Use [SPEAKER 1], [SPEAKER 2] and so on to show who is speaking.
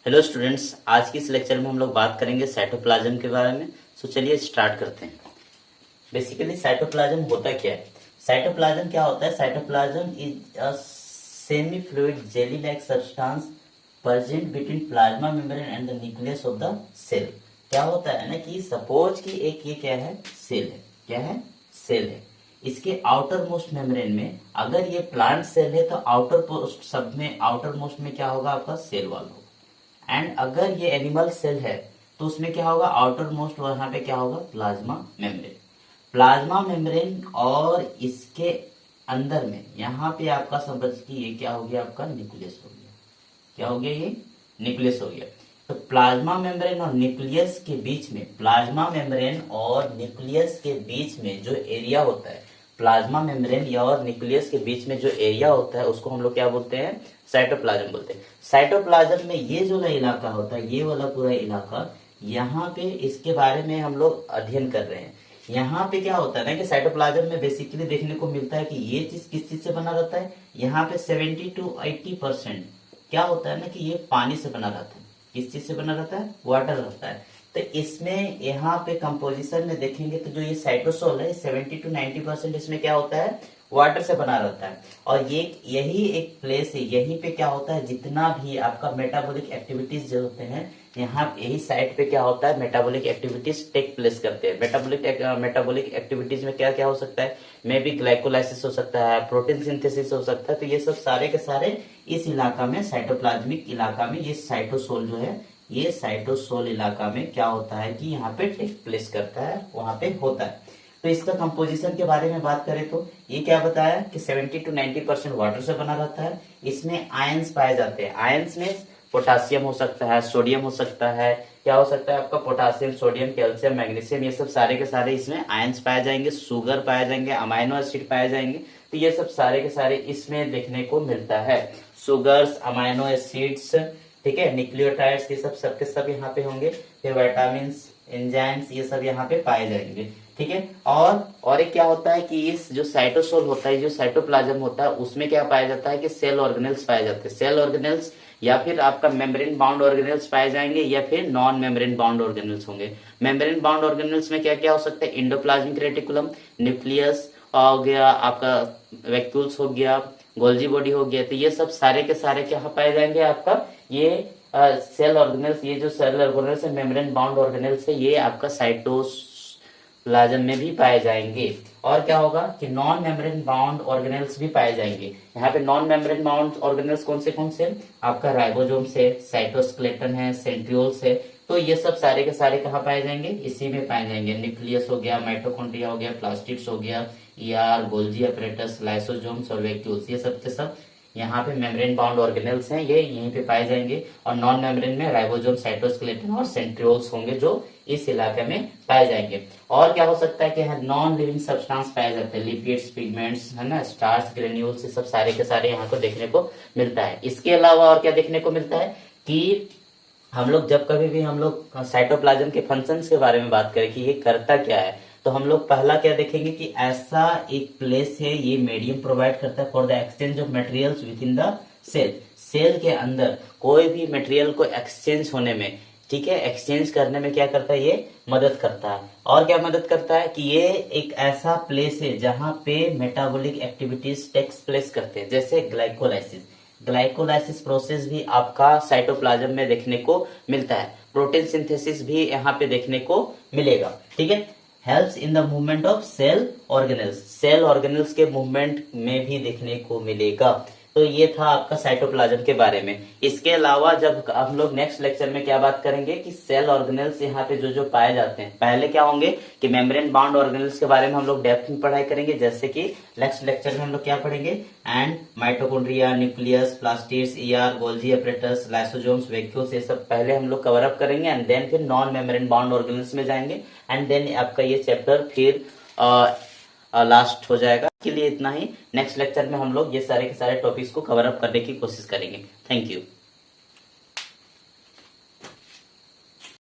[SPEAKER 1] Hello students, आज की इस लेक्चर में हम लोग बात करेंगे साइटोप्लाज्म के बारे में। सो चलिए स्टार्ट करते हैं। बेसिकली साइटोप्लाज्म होता क्या है? साइटोप्लाज्म क्या होता है? Cytoplasm is a semi fluid jelly like substance present between plasma membrane and the nucleus of the cell. क्या होता है ना कि सपोज कि एक ये क्या है, सेल है। क्या है? सेल है। इसके आउटर मोस्ट मेम्ब्रेन में, अगर ये प्लांट सेल है तो आउटर मोस्ट सब में, आउटर मोस्ट में क्या होगा? आपका सेल वॉल होगा। एंड अगर ये एनिमल सेल है तो उसमें क्या होगा? आउटर मोस्ट वहां पे क्या होगा? Plasma membrane. प्लाज्मा मेम्ब्रेन और इसके अंदर में यहाँ पे आपका समझ कि ये क्या हो गया? आपका न्यूक्लियस हो गया। क्या हो गया? ये न्यूक्लियस हो गया। तो प्लाज्मा मेम्ब्रेन और न्यूक्लियस के बीच में, प्लाज्मा मेम्ब्रेन और न्यूक्लियस के बीच में जो एरिया होता है, प्लाज्मा मेम्ब्रेन या और न्यूक्लियस के बीच में जो एरिया होता है उसको हम लोग क्या बोलते हैं? साइटोप्लाज्म बोलते हैं। साइटोप्लाज्म में ये जो इलाका होता है, ये वाला पूरा इलाका, यहाँ पे इसके बारे में हम लोग अध्ययन कर रहे हैं। यहाँ पे क्या होता है ना कि साइटोप्लाज्म में बेसिकली देखने को मिलता है कि ये चीज किस चीज से बना रहता है। यहाँ पे 70 to 80% क्या होता है ना कि ये पानी से बना रहता है। किस चीज से बना रहता है? वाटर रहता है। तो इसमें यहाँ पे कंपोजिशन में देखेंगे तो जो ये साइटोसोल है 70 to 90% इसमें क्या होता है? वाटर से बना रहता है। और ये यही एक प्लेस है, यहीं पे क्या होता है? जितना भी आपका मेटाबॉलिक एक्टिविटीज जो होते हैं, यहाँ यही साइट पे क्या होता है? मेटाबॉलिक एक्टिविटीज टेक प्लेस करते हैं। मेटाबॉलिक एक्टिविटीज में क्या क्या हो सकता है? मे बी ग्लाइकोलाइसिस हो सकता है, प्रोटीन सिंथेसिस हो सकता है। तो ये सब सारे के सारे इस इलाका में, साइटोप्लाज्मिक इलाका में, ये साइटोसोल जो है, ये साइटोसोल इलाका में क्या होता है कि यहाँ पे टेक प्लेस करता है, वहां पे होता है। तो इसका कंपोजिशन के बारे में बात करें तो ये क्या बताया कि 70 to 90% वाटर से बना रहता है। इसमें आयंस पाए जाते हैं। आयंस में पोटासियम हो सकता है, सोडियम हो सकता है, क्या हो सकता है आपका? पोटासियम, सोडियम, कैल्शियम, मैग्नीशियम, ये सब सारे के सारे इसमें आयंस पाए जाएंगे। शुगर पाए जाएंगे, अमाइनो एसिड पाए जाएंगे। तो ये सब सारे के सारे इसमें देखने को मिलता है। शुगर्स, अमाइनो एसिड्स, ठीक है, न्यूक्लियोटाइड्स, ये सब सबके सब यहाँ पे होंगे। फिर विटामिन, एंजाइम्स, ये सब यहाँ पे पाए जाएंगे। ठीक है। और एक क्या होता है कि इस जो साइटोसोल होता है, जो साइटोप्लाज्म होता है, उसमें क्या पाया जाता है कि सेल ऑर्गेनेल्स पाए जाते हैं। सेल ऑर्गेनेल्स या फिर आपका मेम्ब्रेन बाउंड ऑर्गेनेल्स पाए जाएंगे या फिर नॉन मेम्ब्रेन बाउंड ऑर्गेनेल्स होंगे। मेम्ब्रेन बाउंड ऑर्गेनेल्स में क्या क्या हो सकता है? इंडोप्लाज्मिक रेटिकुलम, न्यूक्लियस हो गया, आपका वैक्यूल्स हो गया, गोल्जी बॉडी हो गया। तो ये सब सारे के सारे क्या पाए जाएंगे? आपका ये सेल ऑर्गेनेल्स, ये जो सेल ऑर्गेनेल्स है, मेम्ब्रेन बाउंड ऑर्गेनेल्स है, ये आपका साइटोप्लाज्म में भी पाए जाएंगे। और क्या होगा कि नॉन मेम्ब्रेन बाउंड ऑर्गेनेल्स भी पाए जाएंगे। यहाँ पे नॉन मेम्ब्रेन बाउंड ऑर्गेनेल्स कौन से? आपका राइबोसोम से, साइटोस्केलेटन है, सेंट्रियोल्स है। तो ये सब सारे के सारे कहाँ पाए जाएंगे? इसी में पाए जाएंगे। न्यूक्लियस हो गया, माइटोकॉन्ड्रिया हो गया, प्लास्टिड्स हो गया, ईआर, गोल्जी अपरेटस, लाइसोसोम्स और वैक्यूल्स, ये सब के सब यहाँ पे मेम्ब्रेन बाउंड ऑर्गेनेल्स हैं, ये यहीं पे पाए जाएंगे। और नॉन मेम्ब्रेन में राइबोसोम, साइटोस्केलेटन और सेंट्रियोल्स होंगे जो इस इलाके में पाए जाएंगे। और क्या हो सकता है कि नॉन लिविंग सब्सटेंस पाए जाते हैं, लिपिड्स, पिगमेंट्स, है ना, स्टार्च, ग्रेन्यूल्स, ये सब सारे के सारे यहाँ को देखने को मिलता है। इसके अलावा और क्या देखने को मिलता है कि हम लोग जब कभी भी हम लोग साइटोप्लाज्म के फंक्शंस के बारे में बात करें कि ये करता क्या है, तो हम लोग पहला क्या देखेंगे कि ऐसा एक प्लेस है, ये मीडियम प्रोवाइड करता है for the exchange of materials within the cell. Cell के अंदर कोई भी मटेरियल को एक्सचेंज होने में, ठीक है, एक्सचेंज करने में क्या करता है? ये मदद करता है। और क्या मदद करता है कि ये एक ऐसा प्लेस है जहां पे मेटाबॉलिक एक्टिविटीज टेक्स प्लेस करते हैं, जैसे ग्लाइकोलाइसिस प्रोसेस भी आपका साइटोप्लाज्म में देखने को मिलता है। प्रोटीन सिंथेसिस भी यहाँ पे देखने को मिलेगा। ठीक है। Helps in the movement of cell organelles, cell organelles के मूवमेंट में भी देखने को मिलेगा। तो ये था आपका साइटोप्लाज्म के बारे में। इसके अलावा जब हम लोग नेक्स्ट लेक्चर में क्या बात करेंगे कि सेल ऑर्गेनेल्स यहाँ पे जो जो पाए जाते हैं, पहले क्या होंगे कि मेम्ब्रेन बाउंड ऑर्गेनेल्स के बारे में हम लोग डेप्थ में पढ़ाई करेंगे। जैसे कि नेक्स्ट लेक्चर में हम लोग क्या पढ़ेंगे? And mitochondria, nucleus, plastids, ER, Golgi apparatus, lysosomes, vacuoles, ये सब पहले हम लोग कवर अप करेंगे। एंड देन फिर नॉन मेम्ब्रेन बाउंड ऑर्गेनेल्स में जाएंगे। एंड देन आपका ये चैप्टर फिर लास्ट हो जाएगा। के लिए इतना ही। नेक्स्ट लेक्चर में हम लोग ये सारे के सारे टॉपिक्स को कवर अप करने की कोशिश करेंगे। Thank you.